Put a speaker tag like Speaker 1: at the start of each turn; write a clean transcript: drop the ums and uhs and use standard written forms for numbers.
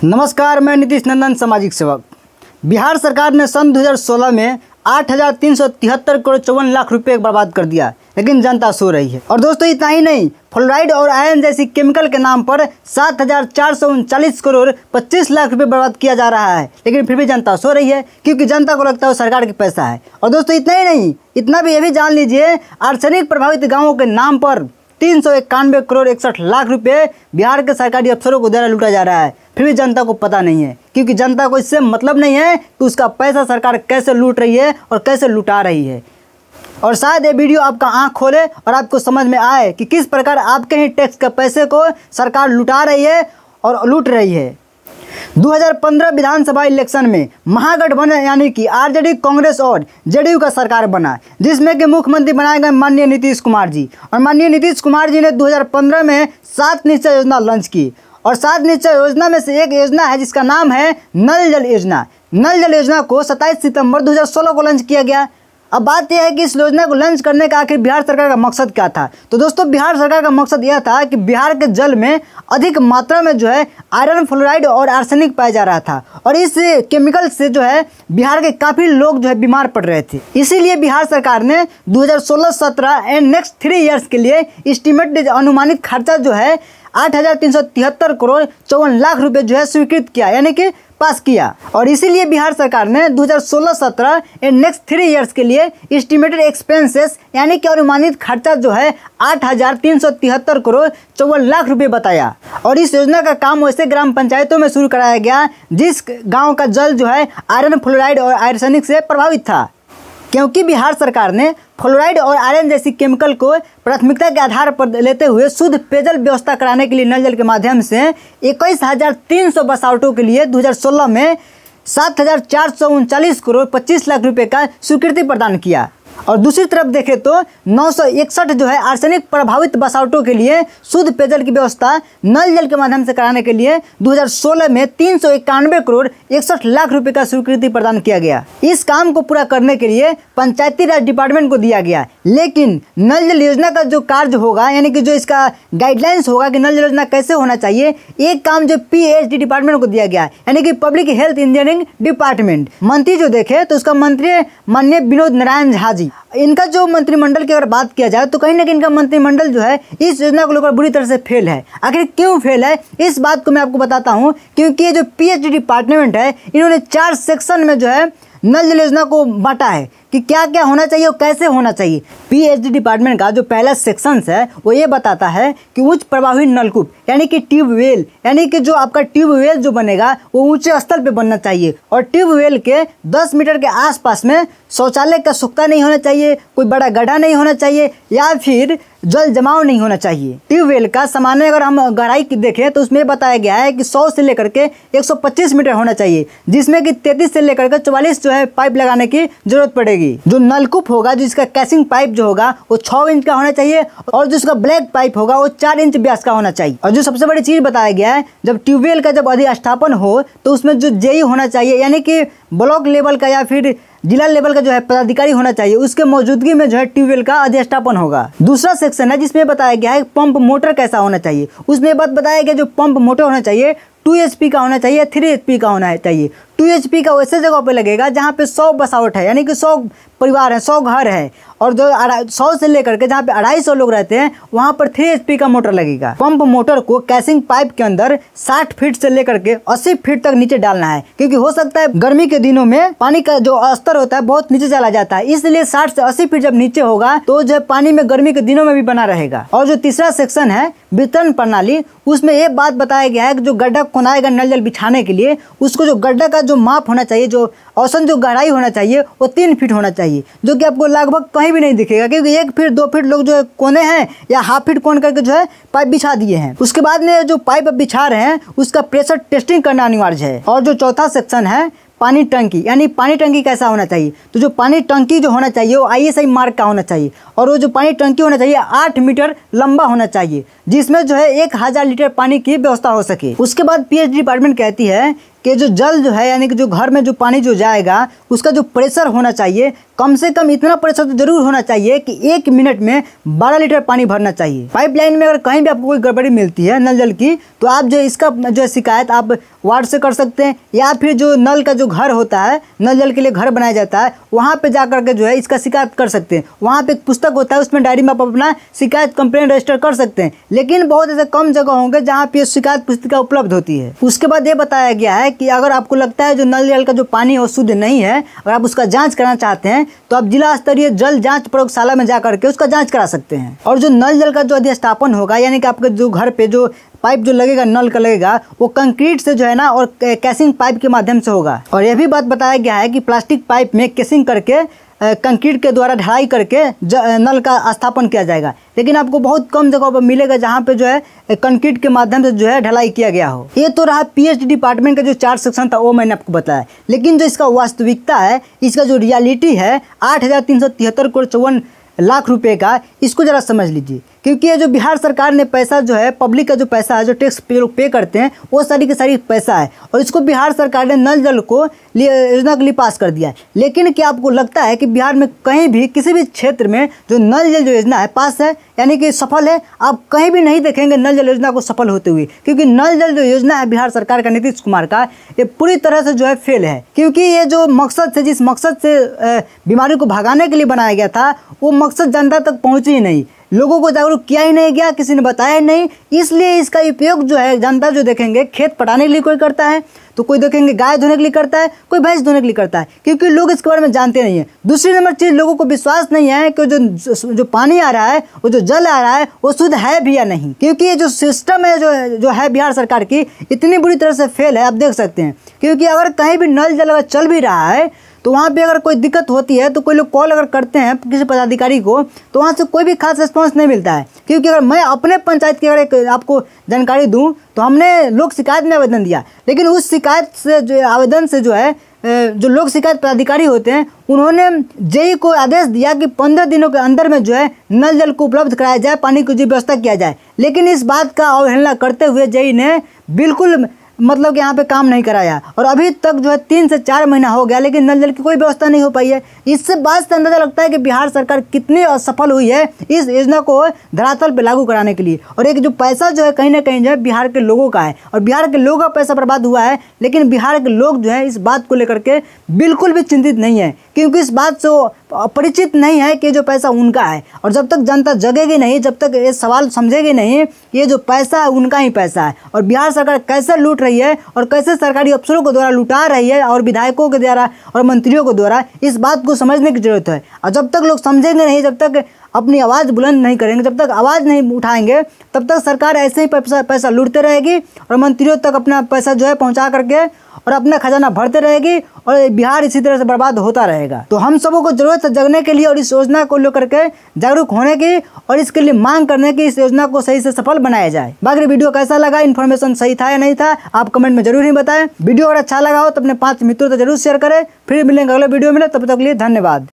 Speaker 1: नमस्कार, मैं नीतीश नंदन, सामाजिक सेवक। बिहार सरकार ने सन 2016 में 8,373 करोड़ 54 लाख रुपए बर्बाद कर दिया, लेकिन जनता सो रही है। और दोस्तों, इतना ही नहीं, फ्लोराइड और आयरन जैसी केमिकल के नाम पर 7,439 करोड़ 25 लाख रुपए बर्बाद किया जा रहा है, लेकिन फिर भी जनता सो रही है, क्योंकि जनता को लगता है वो सरकार के पैसा है। और दोस्तों, इतना ही नहीं, इतना भी ये भी जान लीजिए, आर्सेनिक प्रभावित गाँवों के नाम पर 391 करोड़ 61 लाख रुपए बिहार के सरकारी अफसरों को द्वारा लूटा जा रहा है। फिर भी जनता को पता नहीं है, क्योंकि जनता को इससे मतलब नहीं है कि उसका पैसा सरकार कैसे लूट रही है और कैसे लुटा रही है। और शायद ये वीडियो आपका आंख खोले और आपको समझ में आए कि किस प्रकार आपके ही टैक्स के पैसे को सरकार लुटा रही है और लूट रही है। 2015 विधानसभा इलेक्शन में महागठबंधन यानी कि आरजेडी, कांग्रेस और जेडीयू का सरकार बना, जिसमें कि मुख्यमंत्री बनाए गए माननीय नीतीश कुमार जी। और माननीय नीतीश कुमार जी ने 2015 में 7 निश्चय योजना लॉन्च की, और 7 निश्चय योजना में से एक योजना है जिसका नाम है नल जल योजना। नल जल योजना को 27 सितंबर 2016 को लॉन्च किया गया। अब बात यह है कि इस योजना को लॉन्च करने का आखिर बिहार सरकार का मकसद क्या था। तो दोस्तों, बिहार सरकार का मकसद यह था कि बिहार के जल में अधिक मात्रा में जो है आयरन, फ्लोराइड और आर्सेनिक पाया जा रहा था, और इस केमिकल से जो है बिहार के काफ़ी लोग जो है बीमार पड़ रहे थे। इसीलिए बिहार सरकार ने 2016-17 एंड नेक्स्ट 3 ईयर्स के लिए एस्टिमेटेड अनुमानित खर्चा जो है 8,373 करोड़ 54 लाख रुपए जो है स्वीकृत किया, यानी कि पास किया। और इसीलिए बिहार सरकार ने 2016-17 एंड नेक्स्ट 3 ईयर्स के लिए एस्टिमेटेड एक्सपेंसेस यानी कि अनुमानित खर्चा जो है 8,373 करोड़ 54 लाख रुपए बताया। और इस योजना का काम वैसे ग्राम पंचायतों में शुरू कराया गया जिस गांव का जल जो है आयरन, फ्लोराइड और आर्सेनिक से प्रभावित था, क्योंकि बिहार सरकार ने फ्लोराइड और आयरन जैसी केमिकल को प्राथमिकता के आधार पर लेते हुए शुद्ध पेयजल व्यवस्था कराने के लिए नल जल के माध्यम से 21,300 बसावटों के लिए 2016 में 7,439 करोड़ 25 लाख रुपए का स्वीकृति प्रदान किया। और दूसरी तरफ देखें तो 961 जो है आर्सेनिक प्रभावित बसावटों के लिए शुद्ध पेयजल की व्यवस्था नल जल के माध्यम से कराने के लिए 2016 में 391 करोड़ 61 लाख रुपए का स्वीकृति प्रदान किया गया। इस काम को पूरा करने के लिए पंचायती राज डिपार्टमेंट को दिया गया, लेकिन नल जल योजना का जो कार्य होगा, यानी कि जो इसका गाइडलाइंस होगा कि नल जल योजना कैसे होना चाहिए, एक काम जो पीएचडी डिपार्टमेंट को दिया गया, यानी कि पब्लिक हेल्थ इंजीनियरिंग डिपार्टमेंट। मंत्री जो देखे तो उसका मंत्री माननीय विनोद नारायण झा जी। इनका जो मंत्रिमंडल की अगर बात किया जाए तो कहीं ना कहीं इनका मंत्रिमंडल जो है इस योजना को लेकर बुरी तरह से फेल है। आखिर क्यों फेल है, इस बात को मैं आपको बताता हूं। क्योंकि ये जो पीएचडी डिपार्टमेंट है, इन्होंने 4 सेक्शन में जो है नल जल योजना को बांटा है कि क्या क्या होना चाहिए और कैसे होना चाहिए। पीएचडी डिपार्टमेंट का जो पहला सेक्शन है वो ये बताता है कि उच्च प्रभावी नलकूप यानी कि ट्यूबवेल, यानी कि जो आपका ट्यूबवेल जो बनेगा वो ऊंचे स्तर पे बनना चाहिए, और ट्यूबवेल के 10 मीटर के आसपास में शौचालय का सुख्ता नहीं होना चाहिए, कोई बड़ा गड्ढा नहीं होना चाहिए, या फिर जल जमाव नहीं होना चाहिए। ट्यूबवेल का सामान्य अगर हम गहराई देखें तो उसमें बताया गया है कि 100 से लेकर के 125 मीटर होना चाहिए, जिसमें कि 33 से लेकर के 44 जो है पाइप लगाने की जरूरत पड़ेगी। जो नलकूप होगा, जिसका कैसिंग पाइप जो होगा वो 6 इंच का होना चाहिए, और जिसका ब्लैक पाइप होगा वो 4 इंच व्यास का होना चाहिए। और जो सबसे बड़ी चीज बताया गया है, जब ट्यूबवेल का जब अधिष्ठापन हो तो उसमें जो जेई होना चाहिए, यानी कि ब्लॉक लेवल का या फिर जिला लेवल का जो है पदाधिकारी होना चाहिए, उसके मौजूदगी में जो है ट्यूबवेल का अधिष्ठापन होगा। दूसरा सेक्शन है जिसमें बताया गया है पंप मोटर कैसा होना चाहिए। उसमें बात बताया गया जो पंप मोटर होना चाहिए 2 HP का होना चाहिए, 3 HP का होना चाहिए। 2 HP का वैसे जगह पे लगेगा जहाँ पे 100 बसावट है, यानी कि 100 परिवार है, 100 घर है, और जो 100 से लेकर के जहाँ पे 250 लोग रहते हैं वहाँ पर 3 HP का मोटर लगेगा। पंप मोटर को कैसिंग पाइप के अंदर 60 फीट से लेकर के 80 फीट तक नीचे डालना है, क्योंकि हो सकता है गर्मी के दिनों में पानी का जो स्तर होता है बहुत नीचे चला जाता है, इसलिए 60 से 80 फीट जब नीचे होगा तो जो पानी में गर्मी के दिनों में भी बना रहेगा। और जो तीसरा सेक्शन है वितरण प्रणाली, उसमें ये बात बताया गया है कि जो गड्ढा खुनाएगा नल जल बिछाने के लिए, उसको जो गड्ढा का जो माप होना चाहिए, जो औसत जो गहराई होना चाहिए वो 3 फीट होना चाहिए, जो कि आपको लगभग कहीं भी नहीं दिखेगा, क्योंकि 1 फीट 2 फीट लोग जो है कोने हैं या हाफ फीट कोन करके जो है पाइप बिछा दिए हैं। उसके बाद में जो पाइप बिछा रहे हैं उसका प्रेशर टेस्टिंग करना अनिवार्य है। और जो चौथा सेक्शन है पानी टंकी, यानी पानी टंकी कैसा होना चाहिए, तो जो पानी टंकी जो होना चाहिए वो ISI मार्क का होना चाहिए, और वो जो पानी टंकी होना चाहिए 8 मीटर लंबा होना चाहिए, जिसमें जो है 1000 लीटर पानी की व्यवस्था हो सके। उसके बाद पीएचडी डिपार्टमेंट कहती है कि जो जल जो है, यानी कि जो घर में जो पानी जो जाएगा उसका जो प्रेशर होना चाहिए कम से कम इतना प्रतिशत जरूर होना चाहिए कि 1 मिनट में 12 लीटर पानी भरना चाहिए। पाइपलाइन में अगर कहीं भी आपको कोई गड़बड़ी मिलती है नल जल की, तो आप जो इसका जो शिकायत आप वार्ड से कर सकते हैं, या फिर जो नल का जो घर होता है, नल जल के लिए घर बनाया जाता है, वहाँ पे जा करके जो है इसका शिकायत कर सकते हैं। वहाँ पे एक पुस्तक होता है, उसमें डायरी में आप अपना शिकायत कंप्लेंट रजिस्टर कर सकते हैं। लेकिन बहुत ऐसे कम जगह होंगे जहाँ पे शिकायत पुस्तिका उपलब्ध होती है। उसके बाद ये बताया गया है कि अगर आपको लगता है जो नल जल का जो पानी है वो शुद्ध नहीं है, अगर आप उसका जाँच कराना चाहते हैं तो आप जिला स्तरीय जल जाँच प्रयोगशाला में जा करके उसका जाँच करा सकते हैं। और जो नल जल का जो अधिष्ठापन होगा, यानी कि आपके जो घर पे जो पाइप जो लगेगा, नल का लगेगा, वो कंक्रीट से जो है ना और कैसिंग पाइप के माध्यम से होगा। और यह भी बात बताया गया है कि प्लास्टिक पाइप में कैसिंग करके कंक्रीट के द्वारा ढलाई करके नल का स्थापन किया जाएगा। लेकिन आपको बहुत कम जगहों पर मिलेगा जहाँ पे जो है कंक्रीट के माध्यम से जो है ढलाई किया गया हो। ये तो रहा पीएचडी डिपार्टमेंट का जो 4 सेक्शन था वो मैंने आपको बताया। लेकिन जो इसका वास्तविकता है, इसका जो रियलिटी है 8,373 करोड़ 54 लाख रुपए का, इसको ज़रा समझ लीजिए। क्योंकि ये जो बिहार सरकार ने पैसा जो है, पब्लिक का जो पैसा है, जो टैक्स पे करते हैं, वो सारी की सारी पैसा है, और इसको बिहार सरकार ने नल जल को योजना के लिए पास कर दिया है। लेकिन क्या आपको लगता है कि बिहार में कहीं भी किसी भी क्षेत्र में जो नल जल योजना है पास है, यानी कि सफल है? आप कहीं भी नहीं देखेंगे नल जल योजना को सफल होते हुए। क्योंकि नल जल जो योजना है बिहार सरकार का, नीतीश कुमार का, ये पूरी तरह से जो है फेल है। क्योंकि ये जो मकसद से, जिस मकसद से बीमारी को भगाने के लिए बनाया गया था, वो मकसद जनता तक पहुँची ही नहीं, लोगों को जागरूक किया ही नहीं गया, किसी ने बताया ही नहीं। इसलिए इसका उपयोग जो है जनता जो देखेंगे, खेत पटाने के लिए कोई करता है, तो कोई देखेंगे गाय धोने के लिए करता है, कोई भैंस धोने के लिए करता है, क्योंकि लोग इसके बारे में जानते नहीं है। दूसरी नंबर चीज़, लोगों को विश्वास नहीं है कि जो पानी आ रहा है, वो जो जल आ रहा है, वो शुद्ध है भी या नहीं। क्योंकि ये जो सिस्टम है जो है बिहार सरकार की, इतनी बुरी तरह से फेल है, आप देख सकते हैं। क्योंकि अगर कहीं भी नल जल अगर चल भी रहा है, तो वहाँ पे अगर कोई दिक्कत होती है तो कोई लोग कॉल अगर करते हैं किसी पदाधिकारी को, तो वहाँ से कोई भी खास रिस्पॉन्स नहीं मिलता है। क्योंकि अगर मैं अपने पंचायत की अगर एक आपको जानकारी दूं, तो हमने लोक शिकायत में आवेदन दिया, लेकिन उस शिकायत से जो आवेदन से जो है जो लोक शिकायत पदाधिकारी होते हैं, उन्होंने जेई को आदेश दिया कि 15 दिनों के अंदर में जो है नल जल को उपलब्ध कराया जाए, पानी की जो व्यवस्था किया जाए। लेकिन इस बात का अवहेलना करते हुए जेई ने बिल्कुल मतलब कि यहाँ पे काम नहीं कराया, और अभी तक जो है 3 से 4 महीना हो गया, लेकिन नल जल की कोई व्यवस्था नहीं हो पाई है। इससे बात से अंदाजा लगता है कि बिहार सरकार कितनी असफल हुई है इस योजना को धरातल पे लागू कराने के लिए। और एक जो पैसा जो है कहीं ना कहीं जो है बिहार के लोगों का है, और बिहार के लोगों का पैसा बर्बाद हुआ है। लेकिन बिहार के लोग जो है इस बात को लेकर के बिल्कुल भी चिंतित नहीं है, क्योंकि इस बात से परिचित नहीं है कि जो पैसा उनका है। और जब तक जनता जगेगी नहीं, जब तक ये सवाल समझेगी नहीं, ये जो पैसा है उनका ही पैसा है, और बिहार सरकार कैसे लूट रही है और कैसे सरकारी अफसरों के द्वारा लुटा रही है, और विधायकों के द्वारा और मंत्रियों के द्वारा, इस बात को समझने की जरूरत है। और जब तक लोग समझेंगे नहीं, जब तक अपनी आवाज़ बुलंद नहीं करेंगे, जब तक आवाज़ नहीं उठाएंगे, तब तक सरकार ऐसे ही पैसा लूटते रहेगी, और मंत्रियों तक अपना पैसा जो है पहुंचा करके और अपना खजाना भरते रहेगी, और बिहार इसी तरह से बर्बाद होता रहेगा। तो हम सबों को जरूरत है जगने के लिए और इस योजना को लेकर के जागरूक होने की, और इसके लिए मांग करने की इस योजना को सही से सफल बनाया जाए। बाकी वीडियो कैसा लगा, इन्फॉर्मेशन सही था या नहीं था, आप कमेंट में जरूर ही बताएं। वीडियो अगर अच्छा लगा हो तो अपने 5 मित्रों तक जरूर शेयर करें। फिर मिलेंगे अगले वीडियो में, तब तक के लिए धन्यवाद।